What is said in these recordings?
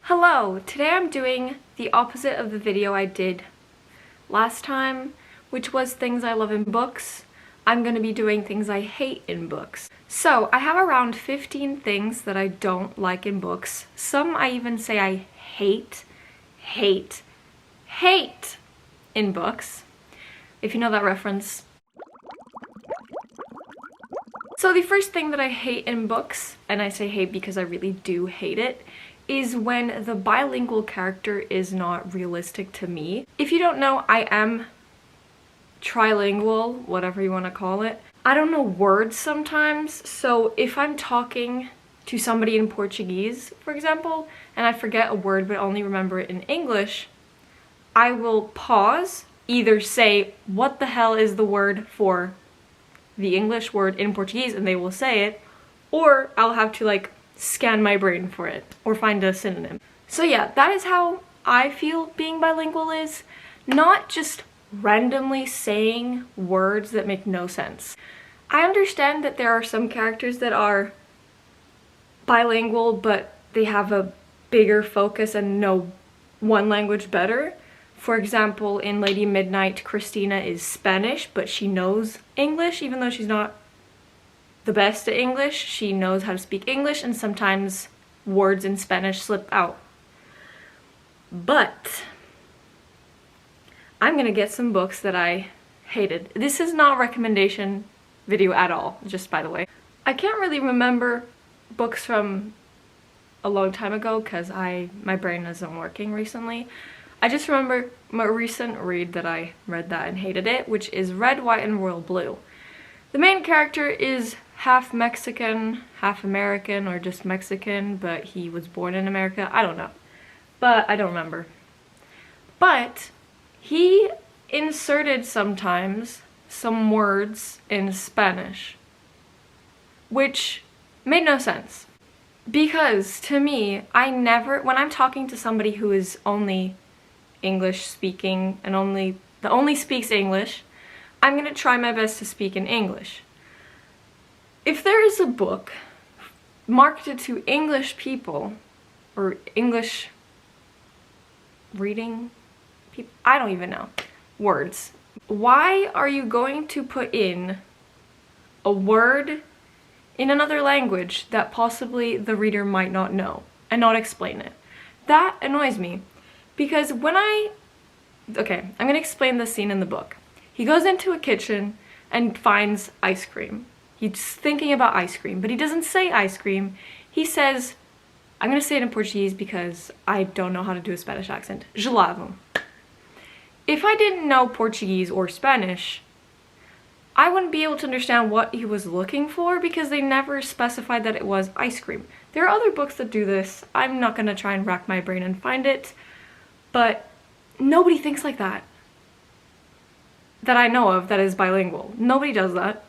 Hello! Today I'm doing the opposite of the video I did last time, which was things I love in books. I'm going to be doing things I hate in books. So I have around 15 things that I don't like in books. Some I even say I hate in books. If you know that reference. So the first thing that I hate in books, and I say hate because I really do hate it, is when the bilingual character is not realistic to me. If you don't know, I am trilingual, whatever you want to call it. I don't know words sometimes, so if I'm talking to somebody in Portuguese, for example, and I forget a word but only remember it in English, I will pause, either say, what the hell is the word for the English word in Portuguese, and they will say it, or I'll have to scan my brain for it or find a synonym. So yeah, that is how I feel being bilingual is. Not just randomly saying words that make no sense. I understand that there are some characters that are bilingual but they have a bigger focus and know one language better. For example, in Lady Midnight, Christina is Spanish, but she knows English even though she's not the best at English. She knows how to speak English, and sometimes words in Spanish slip out. But I'm gonna get some books that I hated. This is not a recommendation video at all, just by the way. I can't really remember books from a long time ago because my brain isn't working recently. I just remember my recent read that I read that and hated it, which is Red, White, and Royal Blue. The main character is half Mexican, half American, or just Mexican, but he was born in America. I don't know. But I don't remember. But he inserted sometimes some words in Spanish, which made no sense. Because to me, when I'm talking to somebody who is only English speaking and only speaks English, I'm gonna try my best to speak in English. If there is a book marketed to English people, or English reading people, I don't even know, words, why are you going to put in a word in another language that possibly the reader might not know and not explain it? That annoys me, because okay, I'm gonna explain the scene in the book. He goes into a kitchen and finds ice cream. He's thinking about ice cream, but he doesn't say ice cream. He says, I'm gonna say it in Portuguese because I don't know how to do a Spanish accent, gelado. If I didn't know Portuguese or Spanish, I wouldn't be able to understand what he was looking for because they never specified that it was ice cream. There are other books that do this. I'm not gonna try and rack my brain and find it, but nobody thinks like that I know of that is bilingual. Nobody does that.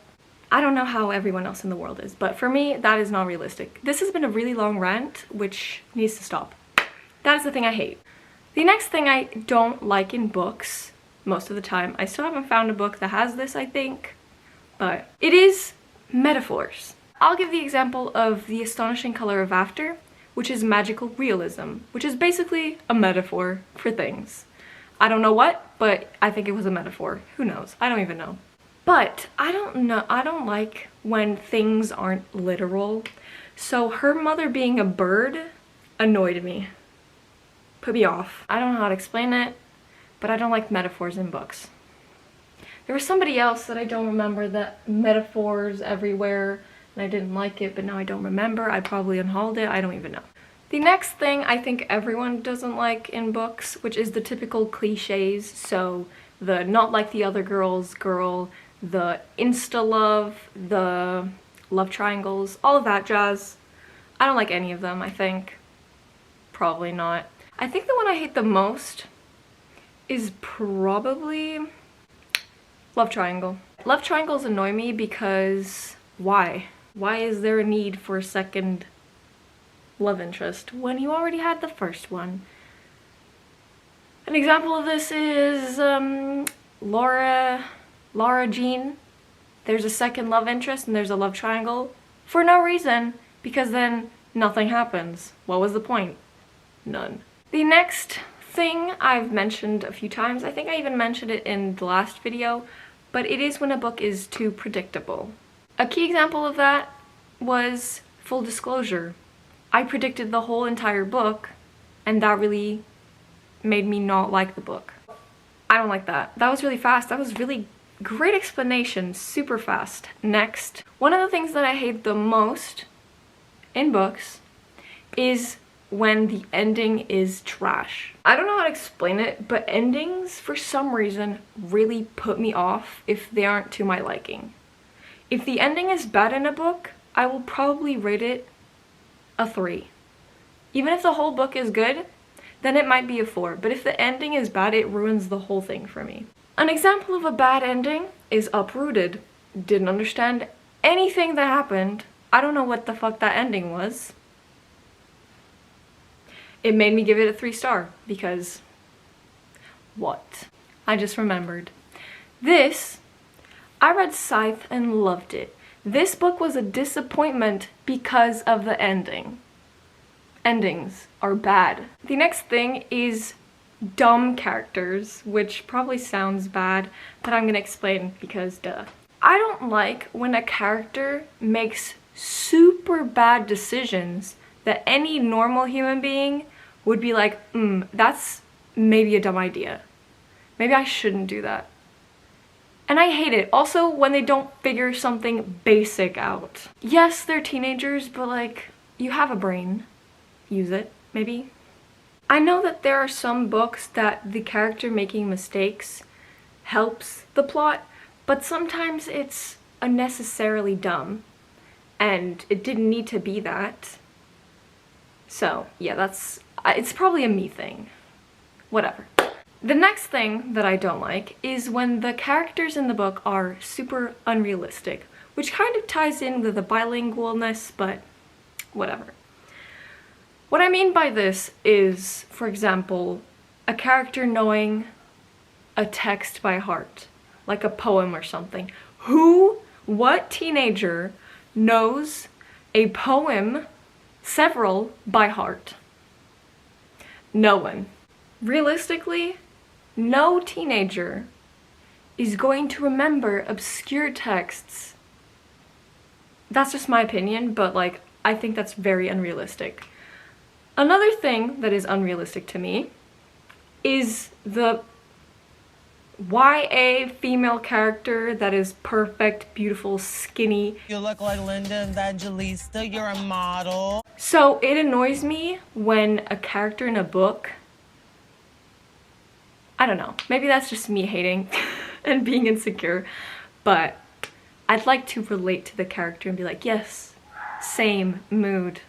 I don't know how everyone else in the world is, but for me, that is not realistic. This has been a really long rant, which needs to stop. That is the thing I hate. The next thing I don't like in books, most of the time, I still haven't found a book that has this, I think, but it is metaphors. I'll give the example of The Astonishing Color of After, which is magical realism, which is basically a metaphor for things. I don't know what, but I think it was a metaphor. Who knows? I don't even know. But I don't like when things aren't literal. So her mother being a bird annoyed me. Put me off. I don't know how to explain it, but I don't like metaphors in books. There was somebody else that I don't remember that metaphors everywhere, and I didn't like it, but now I don't remember. I probably unhauled it. I don't even know. The next thing I think everyone doesn't like in books, which is the typical cliches, so the not like the other girls girl, the insta-love, the love triangles, all of that jazz. I don't like any of them, I think. Probably not. I think the one I hate the most is probably love triangle. Love triangles annoy me because why? Why is there a need for a second love interest when you already had the first one? An example of this is Laura Jean. There's a second love interest and there's a love triangle for no reason, because then nothing happens. What was the point? None. The next thing I've mentioned a few times, I think I even mentioned it in the last video, but it is when a book is too predictable. A key example of that was Full Disclosure. I predicted the whole entire book, and that really made me not like the book. I don't like that. That was really fast. That was really great explanation, super fast. Next, one of the things that I hate the most in books is when the ending is trash. I don't know how to explain it, but endings for some reason really put me off if they aren't to my liking. If the ending is bad in a book, I will probably rate it a 3. Even if the whole book is good, then it might be a 4, but if the ending is bad, it ruins the whole thing for me. An example of a bad ending is Uprooted. Didn't understand anything that happened. I don't know what the fuck that ending was. It made me give it a 3-star because what? I just remembered. I read Scythe and loved it. This book was a disappointment because of the ending. Endings are bad. The next thing is dumb characters, which probably sounds bad, but I'm gonna explain because duh. I don't like when a character makes super bad decisions that any normal human being would be like, that's maybe a dumb idea. Maybe I shouldn't do that. And I hate it. Also, when they don't figure something basic out. Yes, they're teenagers, but like, you have a brain. Use it, maybe. I know that there are some books that the character making mistakes helps the plot, but sometimes it's unnecessarily dumb, and it didn't need to be that. So, yeah, it's probably a me thing. Whatever. The next thing that I don't like is when the characters in the book are super unrealistic, which kind of ties in with the bilingualness, but whatever. What I mean by this is, for example, a character knowing a text by heart, like a poem or something. What teenager knows a poem, several, by heart? No one. Realistically, no teenager is going to remember obscure texts. That's just my opinion, but like, I think that's very unrealistic. Another thing that is unrealistic to me is the YA female character that is perfect, beautiful, skinny. You look like Linda Evangelista, you're a model. So it annoys me when a character in a book, I don't know, maybe that's just me hating and being insecure, but I'd like to relate to the character and be like, yes, same mood.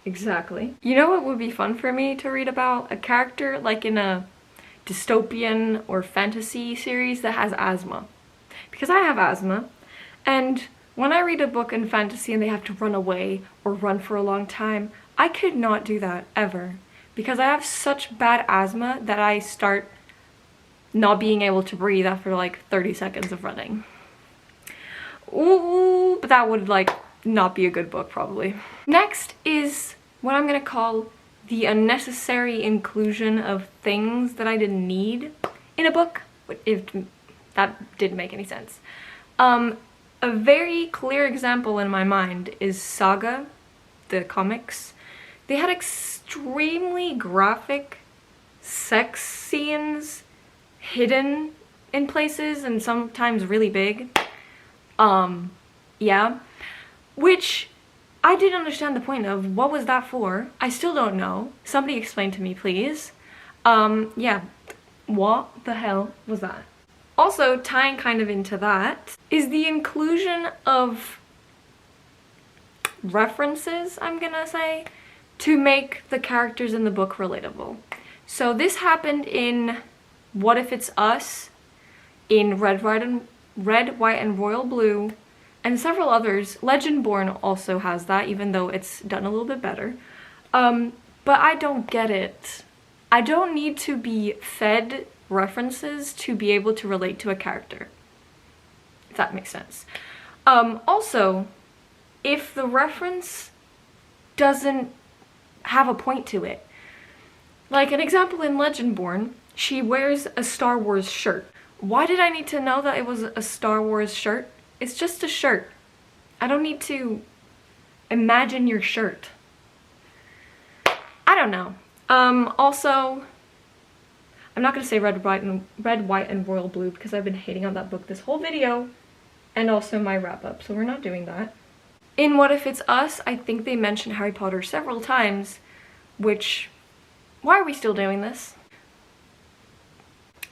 Exactly. You know what would be fun for me to read about? A character like in a dystopian or fantasy series that has asthma. Because I have asthma, and when I read a book in fantasy and they have to run away or run for a long time, I could not do that ever. Because I have such bad asthma that I start not being able to breathe after like 30 seconds of running. Ooh, but that would like not be a good book probably. Next is what I'm gonna call the unnecessary inclusion of things that I didn't need in a book, if that didn't make any sense. A very clear example in my mind is Saga, the comics. They had extremely graphic sex scenes hidden in places and sometimes really big. Yeah. Which I didn't understand the point of. What was that for? I still don't know. Somebody explain to me, please. Yeah. What the hell was that? Also, tying kind of into that, is the inclusion of references, I'm gonna say, to make the characters in the book relatable. So this happened in What If It's Us, in Red, White, and Royal Blue, and several others. Legendborn also has that, even though it's done a little bit better. But I don't get it. I don't need to be fed references to be able to relate to a character, if that makes sense. Also, if the reference doesn't have a point to it. Like an example in Legendborn, she wears a Star Wars shirt. Why did I need to know that it was a Star Wars shirt? It's just a shirt. I don't need to imagine your shirt. I don't know. Also, I'm not gonna say red, white, and royal blue because I've been hating on that book this whole video and also my wrap up, so we're not doing that. In What If It's Us, I think they mentioned Harry Potter several times, which, why are we still doing this?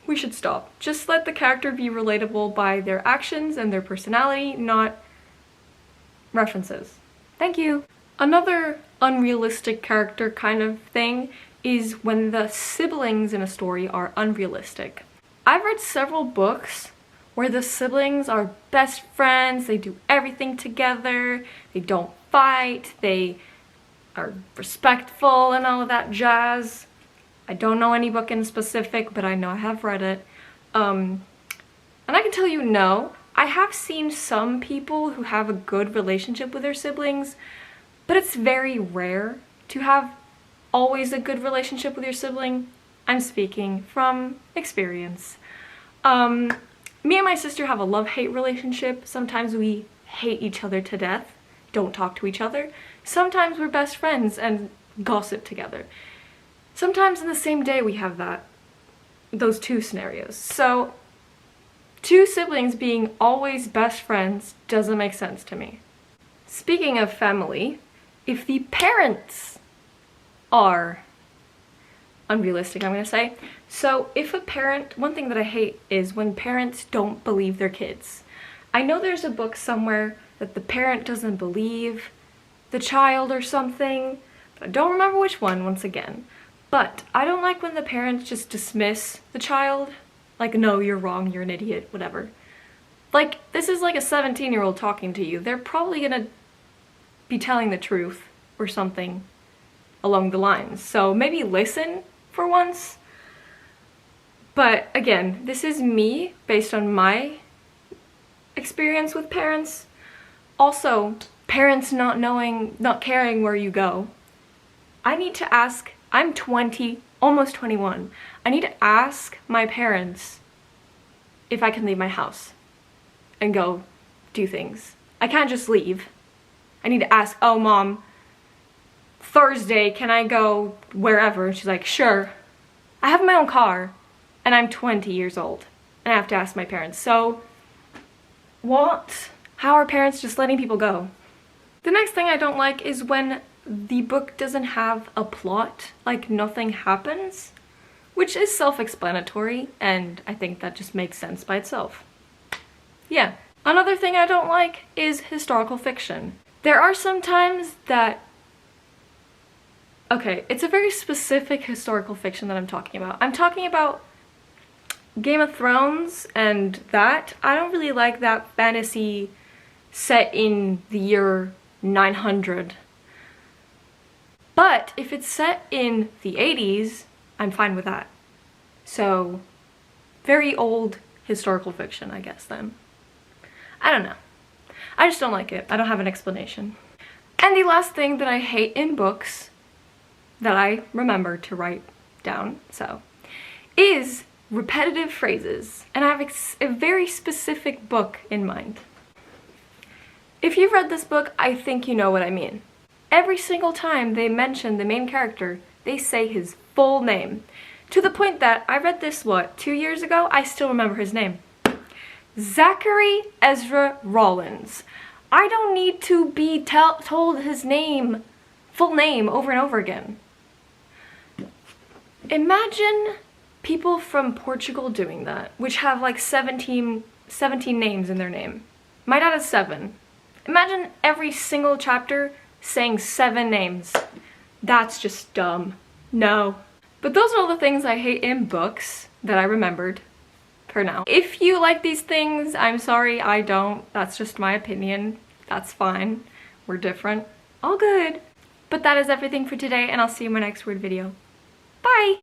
We should stop. Just let the character be relatable by their actions and their personality, not references. Thank you. Another unrealistic character kind of thing is when the siblings in a story are unrealistic. I've read several books where the siblings are best friends, they do everything together, they don't fight, they are respectful and all of that jazz. I don't know any book in specific, but I know I have read it. And I can tell you no, I have seen some people who have a good relationship with their siblings, but it's very rare to have always a good relationship with your sibling. I'm speaking from experience. Me and my sister have a love-hate relationship. Sometimes we hate each other to death, don't talk to each other. Sometimes we're best friends and gossip together. Sometimes in the same day we have those two scenarios. So two siblings being always best friends doesn't make sense to me. Speaking of family, if the parents are unrealistic, I'm gonna say. So if a parent, one thing that I hate is when parents don't believe their kids. I know there's a book somewhere that the parent doesn't believe the child or something, but I don't remember which one once again. But I don't like when the parents just dismiss the child, like, no, you're wrong, you're an idiot, whatever. Like, this is like a 17-year-old talking to you. They're probably gonna be telling the truth or something along the lines. So maybe listen for once. But again, this is me based on my experience with parents. Also, parents not caring where you go. I need to ask, I'm 20, almost 21. I need to ask my parents if I can leave my house and go do things. I can't just leave. I need to ask, oh mom, Thursday, can I go wherever? And she's like, sure. I have my own car and I'm 20 years old and I have to ask my parents. So what? How are parents just letting people go? The next thing I don't like is when the book doesn't have a plot, like nothing happens, which is self-explanatory, and I think that just makes sense by itself. Yeah. Another thing I don't like is historical fiction. There are some times that, okay, it's a very specific historical fiction that I'm talking about. I'm talking about Game of Thrones and that. I don't really like that fantasy set in the year 900. But if it's set in the 80s, I'm fine with that. So, very old historical fiction, I guess, then. I don't know. I just don't like it. I don't have an explanation. And the last thing that I hate in books, that I remember to write down, is repetitive phrases. And I have a very specific book in mind. If you've read this book, I think you know what I mean. Every single time they mention the main character, they say his full name. To the point that I read this, 2 years ago? I still remember his name. Zachary Ezra Rollins. I don't need to be told his name, full name, over and over again. Imagine people from Portugal doing that, which have like 17 names in their name. My dad has 7. Imagine every single chapter saying 7 names. That's just dumb. No. But those are all the things I hate in books that I remembered for now. If you like these things, I'm sorry, I don't. That's just my opinion. That's fine. We're different. All good. But that is everything for today, and I'll see you in my next weird video. Bye!